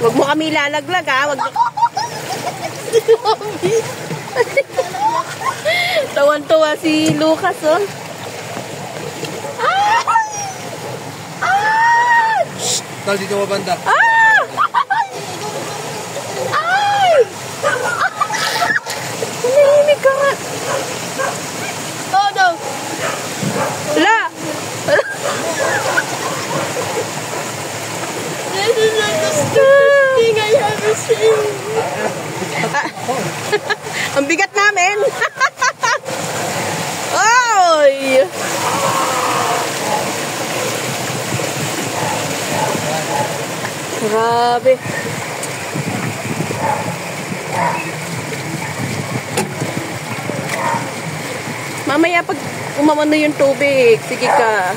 Huwag mo kami lalaglag, ha? Wag mo... Tawan-tuwa si Lucas, oh. Tal, dito mo banda. Ay! Nanahimik ka nga. Oh, no. La! This is like the stupidest thing I ever seen. Ang bigat namin. Oy! Grabe. Mamaya pag umamano yung tubig, sige ka.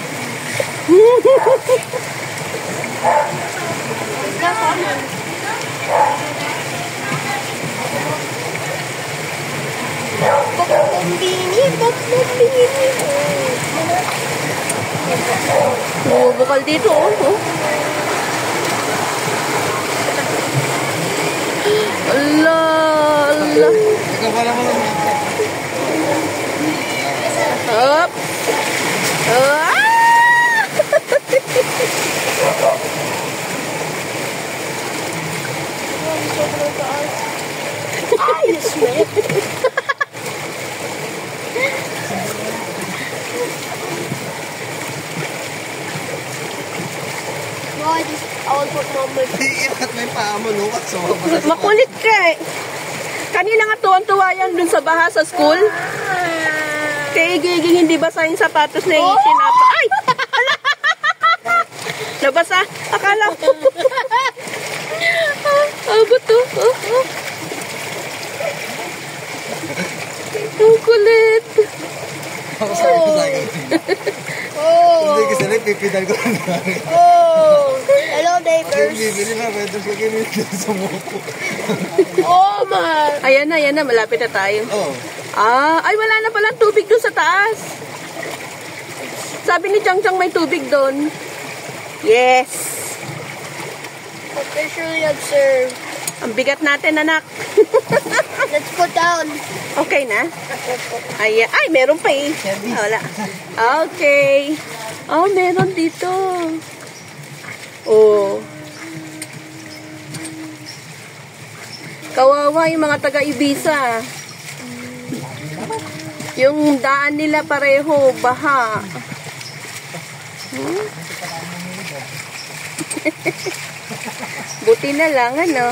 Bombini, bombini. Bumubukal dito, oh. Allah, Allah. Ikaw pala mo lang. Up. Ay, sweat. I will put mama. Iikat mo yung paa mo, Lucas. Makulit ka eh. Kanina nga tuwan-tuwa yan dun sa baha sa school. Kaya igiging hindi basa yung sapatos na yung sinapa. Ay! Nabasa? Akala ko. Buto. Ang kulit. Ako sabi ko sa akin. Hindi kasi nagpipidal ko lang. Hello, neighbors. Bibili na, pwede ko kinito sa muko. Oh, man. Ayan na. Malapit na tayo. Oo. Ay wala na palang tubig doon sa taas. Sabi ni Chang Chang may tubig doon. Yes. Officially observed. Ang bigat natin, anak. Let's put down. Okay na? Ay, meron pa eh. Wala. Okay. Oh, meron dito. Oh. Kawawa yung mga taga-Ibiza. Yung daan nila pareho, baha. Buti na lang, ano?